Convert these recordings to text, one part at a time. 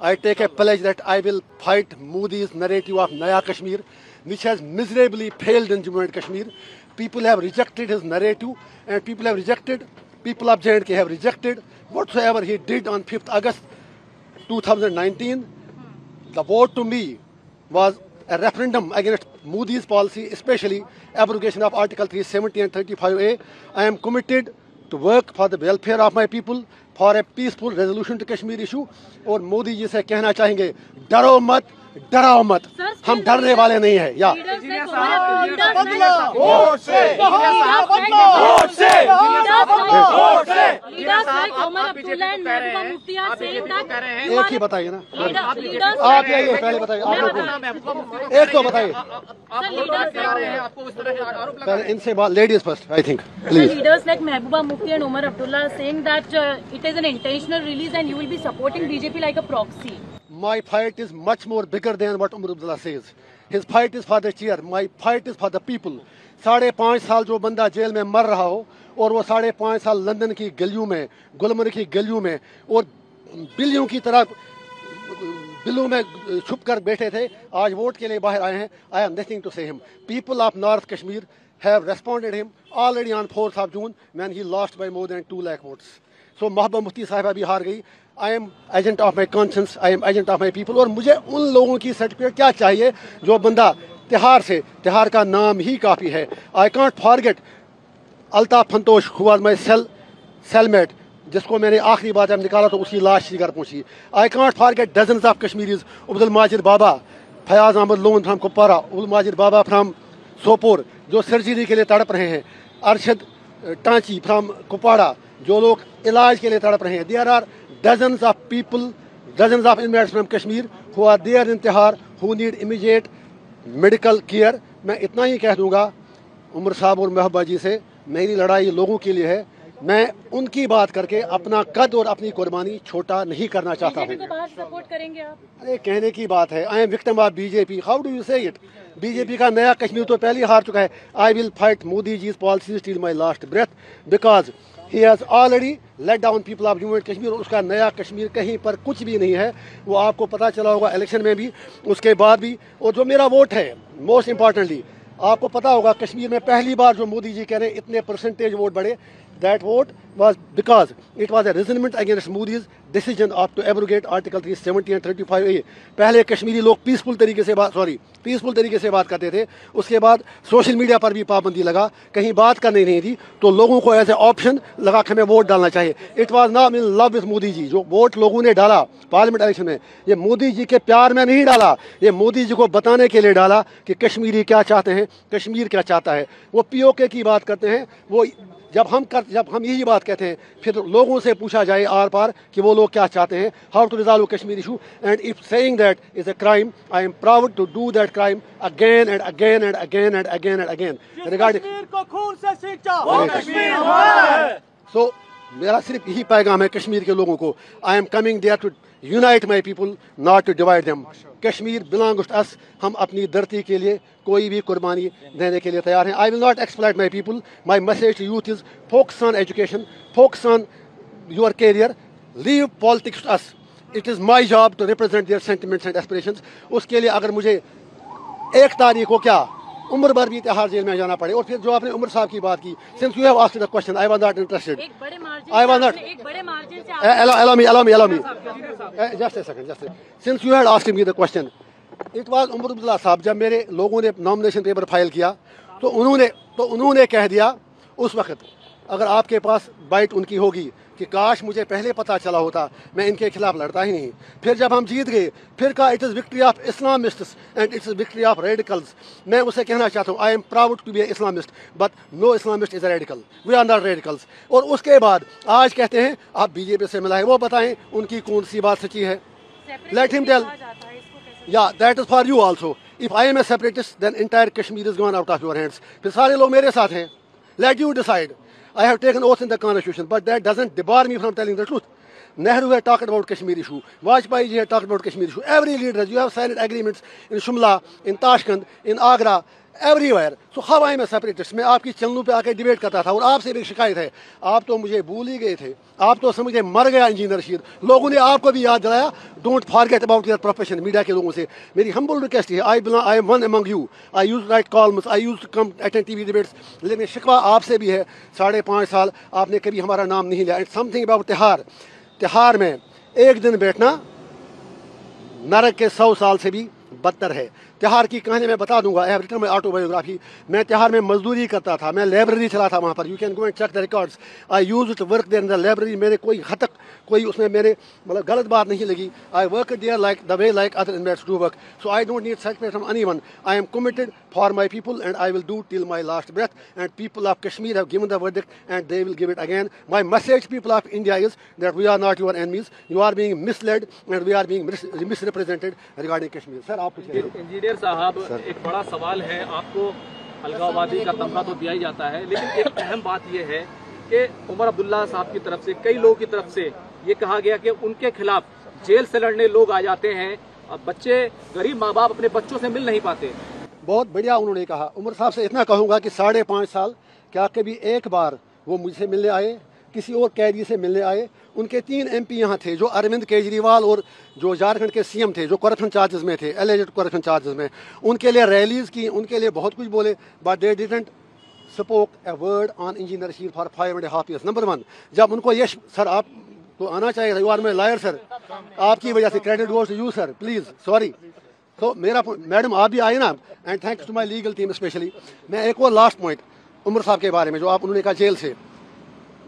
I take a pledge that I will fight Modi's narrative of Naya Kashmir, which has miserably failed in Jammu and Kashmir. People have rejected his narrative, and people of J&K have rejected whatsoever he did on 5th August 2019. The vote to me was a referendum against Modi's policy, especially abrogation of Article 370 and 35A. I am committed to work for the welfare of my people, for a peaceful resolution to Kashmir issue. और मोदी जी से कहना चाहेंगे, डरो मत, डराओ मत, हम डरने वाले नहीं हैं. या एक ही बताइए ना, आप ये पहले बताइए, आप लोग एक तो बताइए पहले, इनसे बात, ladies first, I think, please. Leaders like Mehbooba Mufti and Omar Abdullah saying that it is an intentional release and you will be supporting BJP like a proxy. My fight is much more bigger than what Omar Abdullah says. His fight is for the chair. My fight is for the people. 5.5 साल जो बंदा jail में मर रहा हो, और वो 5.5 साल लंदन की गलियों में, गुलमर्ग की गलियों में, और बिल्लियों की तरह बिल्लों में छुप कर बैठे थे, आज वोट के लिए बाहर आए हैं. I have nothing to say him. People of North Kashmir have responded him already on 4th of June when he lost by more than 2 lakh votes. So Mehbooba Mufti साहिबा भी हार गई. I am agent of my conscience, I am agent of my people. और मुझे उन लोगों की certificate क्या चाहिए जो बंदा तिहाड़ का नाम ही काफ़ी है. I can't forget Altaf फंतोश who was my cellmate, जिसको मैंने आखिरी बार जब निकाला तो उसकी लाश ही घर पहुंची. I can't forget dozens of Kashmiris, Abdul Majid Baba, Fayaz Ahmad Loon from Kupwara, Abdul Majid Baba from Sopore, जो सर्जरी के लिए तड़प रहे हैं, अरशद टांची फ्रॉम कुपवाड़ा, जो लोग इलाज के लिए तड़प रहे हैं. There are dozens of people, dozens of inmates from Kashmir who are there in Tihar who need immediate medical care. मैं इतना ही कह दूंगा उमर साहब और महबूबा जी से, मेरी लड़ाई लोगों के लिए है. मैं उनकी बात करके अपना कद और अपनी कुर्बानी छोटा नहीं करना चाहता हूँ. सपोर्ट करेंगे आप? अरे कहने की बात है. I am victim of BJP. How do you say it? BJP का नया कश्मीर तो पहले ही हार चुका है. I will fight Modi ji's policies till my last breath because he has already let down people of Jammu and Kashmir. और उसका नया कश्मीर कहीं पर कुछ भी नहीं है. वो आपको पता चला होगा इलेक्शन में भी, उसके बाद भी. और जो मेरा वोट है, मोस्ट इम्पॉर्टेंटली आपको पता होगा, कश्मीर में पहली बार जो मोदी जी कह रहे हैं इतने परसेंटेज वोट बढ़े, that vote was because it was a resentment against Modi's decision of to abrogate Article 370 and 35A. पहले कश्मीरी लोग पीसफुल तरीके से बात करते थे. उसके बाद सोशल मीडिया पर भी पाबंदी लगा, कहीं बात करनी नहीं थी, तो लोगों को ऐसे ऑप्शन लगा कि हमें वोट डालना चाहिए. It was not in love with Modi ji. जो वोट लोगों ने डाला पार्लियामेंट इलेक्शन में, ये मोदी जी के प्यार में नहीं डाला, ये मोदी जी को बताने के लिए डाला कि कश्मीरी क्या चाहते हैं, कश्मीर क्या चाहता है. वो POK की बात करते हैं. वो जब हम यही बात कहते हैं, फिर लोगों से पूछा जाए आर पार कि वो लोग क्या चाहते हैं, how to resolve Kashmir issue. And if saying that is a crime, I am proud to do that crime again and again and again and again and again. Regarding को खून से सींचा वो कश्मीर हमारा है. सो मेरा सिर्फ यही पैगाम है कश्मीर के लोगों को. I am coming there to unite my people, not to divide them. Kashmir belongs to us. हम अपनी धरती के लिए कोई भी कुर्बानी देने के लिए तैयार हैं. I will not exploit my people. My message to youth is focus on education, focus on your career, leave politics to us. It is my job to represent their sentiments and aspirations. उसके लिए अगर मुझे 1 तारीख को क्या उम्र भर भी तिहाड़ जेल में जाना पड़े. और फिर जो आपने उमर साहब की बात की, since you have asked the question, I was not interested. I was not. Allow me. Just a second. Since you had asked me the question, it was Omar Abdullah साहब. जब मेरे लोगों ने नॉमिनेशन पेपर फाइल किया तो उन्होंने कह दिया उस वक्त, अगर आपके पास बाइट उनकी होगी कि काश मुझे पहले पता चला होता, मैं इनके खिलाफ लड़ता ही नहीं. फिर जब हम जीत गए, फिर कहा it is victory of Islamists and it's victory of radicals. मैं उसे कहना चाहता हूँ, I am proud to be a Islamist, but no Islamist is a radical. We are not radicals. और उसके बाद आज कहते हैं आप बीजेपी से मिला है. वो बताएं उनकी कौन सी बात सच्ची है. Let him tell. या that is for you also. If I am a separatist then entire Kashmir is gone out of your hands. फिर सारे लोग मेरे साथ हैं. Let you decide. I have taken oath in the constitution, but that doesn't debar me from telling the truth. Nehru had talked about Kashmir issue. Vajpayee ji had talked about Kashmir issue. Every leader, you have signed agreements in Shimla, in Tashkent, in Agra, everywhere. So how I am a separatist? मैं आपकी चैनलों पे आके debate करता था और आपसे भी शिकायत है, आप तो मुझे भूल ही गए थे, आप तो समझे मर गया इंजीनियर रशीद। लोगों ने आपको भी याद दिलाया, don't forget about your profession. Media के लोगों से मेरी हम्बल रिक्वेस्ट है, I am one among you, I use write columns, I use to come attend TV debates, लेकिन शिकवा आपसे भी है, 5.5 साल आपने कभी हमारा नाम नहीं लिया। इट्स समथिंग अबाउट तिहार, तिहार में एक दिन बैठना नरक के 100 साल से भी बदतर है। तिहार की कहानी मैं बता दूंगा, I have written my autobiography. मैं तिहार में मजदूरी करता था, मैं लाइब्रेरी चलाता वहाँ पर, you can go and check the records, I use to work there in the library. मेरे कोई हद तक कोई उसमें मेरे मतलब गलत बात नहीं लगी। I work there like the way like other inmates do work, so I don't need certificate from anyone. I am committed for my people and I will do till my last breath, and people of Kashmir have given the verdict and they will give it again. My message people of India is that we are not your enemies, you are being misled and we are being misrepresented regarding Kashmir. Sir आप कुछ engineer साहब, एक बड़ा सवाल है, आपको अलगाववादी का तमगा तो दिया ही जाता है, लेकिन एक अहम बात यह है कि उमर अब्दुल्ला साहब की तरफ से, कई लोगों की तरफ से ये कहा गया कि उनके खिलाफ जेल से लड़ने लोग आ जाते हैं, अब बच्चे, गरीब माँ बाप अपने बच्चों से मिल नहीं पाते। बहुत बढ़िया उन्होंने कहा। उमर साहब से इतना कहूँगा कि 5.5 साल क्या कभी एक बार वो मुझसे मिलने आए, किसी और कैदी से मिलने आए? उनके 3 MP यहाँ थे, जो अरविंद केजरीवाल और जो झारखंड के CM थे, जो करप्शन चार्जेस में थे, एलिजेड करप्शन चार्जेस में, उनके लिए रैलीज की, उनके लिए बहुत कुछ बोले, but they didn't spoke a word on engineer Rashid for 5.5 years। Number 1, जब उनको यश, सर आप तो आना चाहिए, you are my lawyer sir, आपकी वजह से credit goes to you sir, please sorry. तो मेरा मैडम आप भी आए ना, and thanks to my legal team specially. मैं एक और लास्ट पॉइंट उमर साहब के बारे में, जो आप उन्होंने कहा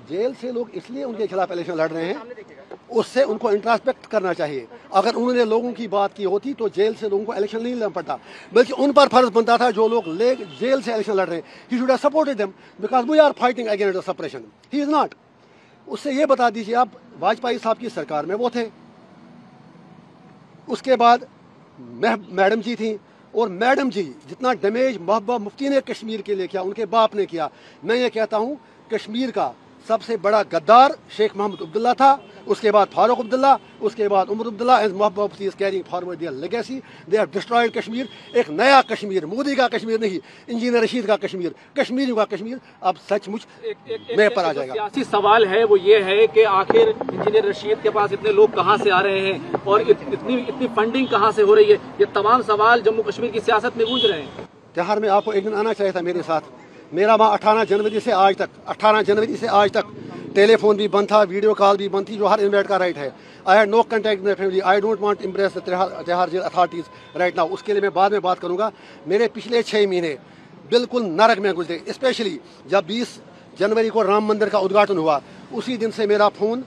जेल से लोग इसलिए उनके खिलाफ इलेक्शन लड़ रहे हैं, उससे उनको इंट्रोस्पेक्ट करना चाहिए। अगर उन्होंने लोगों की बात की होती तो जेल से लोगों को इलेक्शन नहीं लड़ना पड़ता, बल्कि उन पर फर्ज बनता था जो लोग जेल से इलेक्शन लड़ रहे हैं, he should have supported them because we are fighting against the suppression, he is not. उससे ये बता दीजिए, आप वाजपेयी साहब की सरकार में वो थे, उसके बाद मैडम जी थी, और मैडम जी जितना डैमेज महबूबा मुफ्ती ने कश्मीर के लिए किया, उनके बाप ने किया। मैं ये कहता हूँ कश्मीर का सबसे बड़ा गद्दार शेख मोहम्मद अब्दुल्ला था, उसके बाद फारूक अब्दुल्ला, उसके बाद Omar Abdullah, and Mehbooba Mufti is carrying forward their legacy. They have destroyed Kashmir. एक नया कश्मीर, मोदी का कश्मीर नहीं, इंजीनियर रशीद का कश्मीर, कश्मीरियों का कश्मीर अब सचमुच में पर आ जाएगा। सियासी सवाल है वो ये है कि आखिर इंजीनियर रशीद के पास इतने लोग कहाँ से आ रहे हैं और इतनी फंडिंग कहाँ से हो रही है? ये तमाम सवाल जम्मू कश्मीर की सियासत में गूंज रहे हैं। तिहार में आपको एक दिन आना चाहिए था मेरे साथ। मेरा वहाँ 18 जनवरी से आज तक टेलीफोन भी बंद था, वीडियो कॉल भी बंद थी, जो हर इन्वेट का राइट है। I had no contact with my family, I don't want to impress the Tihar jail authorities right now. उसके लिए मैं बाद में बात करूंगा। मेरे पिछले 6 महीने बिल्कुल नरक में गुजरे, स्पेशली जब 20 जनवरी को राम मंदिर का उद्घाटन हुआ, उसी दिन से मेरा फ़ोन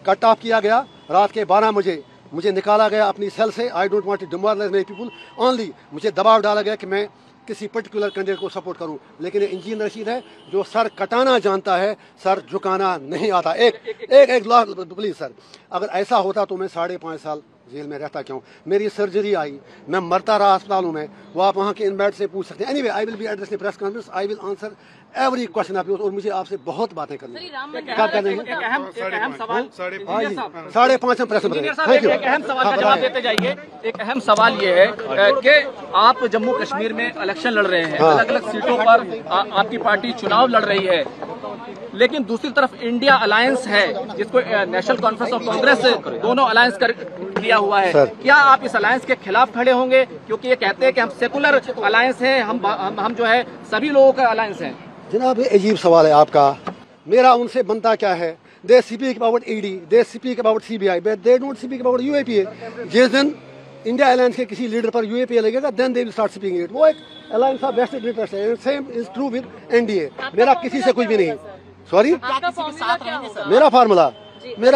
कट ऑफ किया गया। रात के 12 बजे मुझे निकाला गया अपनी सेल से। I don't want to demoralise my people, only मुझे दबाव डाला गया कि मैं किसी पर्टिकुलर कैंडिडेट को सपोर्ट करूं, लेकिन ये इंजीनियर रशीद है जो सर कटाना जानता है, सर झुकाना नहीं आता। एक प्लीज सर, अगर ऐसा होता तो मैं 5.5 साल जेल में रहता क्यों? मेरी सर्जरी आई, मैं मरता रहा अस्पतालों में, वो आप वहाँ के इनमेट से पूछ सकते हैं। Anyway, I will be addressing press conference, I will answer every question of yours, और मुझे आपसे बहुत बातें करनी है। क्या करने हैं? 5.5 प्रेस में। एक अहम सवाल का जवाब देते जाइए। एक अहम सवाल ये है कि आप जम्मू कश्मीर में इलेक्शन लड़ रहे हैं, अलग अलग सीटों पर आपकी पार्टी चुनाव लड़ रही है, लेकिन दूसरी तरफ इंडिया अलायंस है, जिसको नेशनल कॉन्फ्रेंस ऑफ कांग्रेस दोनों अलायंस किया हुआ है। क्या आप इस अलायंस के खिलाफ खड़े होंगे? क्योंकि ये कहते हैं कि हम सेकुलर अलायंस है, हम जो है सभी लोगों का अलायंस है। जनाब, ये अजीब सवाल है आपका। मेरा उनसे बनता क्या है? They speak about ED, they speak about CBI, but they don't speak about UAPA। जिस दिन इंडिया अलायंस के किसी लीडर पर UAPA लगेगा, then they will start speaking it. वो एक अलायंस ऑफ वेस्टेड इंटरेस्ट है। Same is true with NDA। मेरा किसी से कुछ भी नहीं। सॉरी, मेरा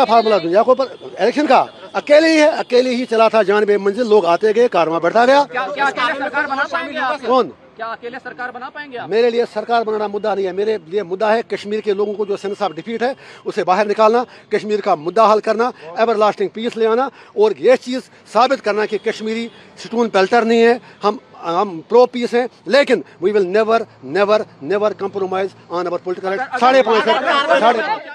फार्मूला दुनिया को पर इलेक्शन का अकेले ही चला था, जान बे मंजिल, लोग आते गए, कारवां बढ़ता गया। क्या सरकार बना पाएंगे आप? कौन? क्या अकेले सरकार बना पाएंगे आप? मेरे लिए सरकार बनाना मुद्दा नहीं है। मेरे लिए मुद्दा है कश्मीर के लोगों को जो सेंस ऑफ डिफीट है उसे बाहर निकालना, कश्मीर का मुद्दा हल करना, एवर लास्टिंग पीस ले आना, और ये चीज़ साबित करना कि कश्मीरी स्टून पेल्टर नहीं है, हम प्रो पीस हैं, लेकिन we will never compromise on our political. 5.5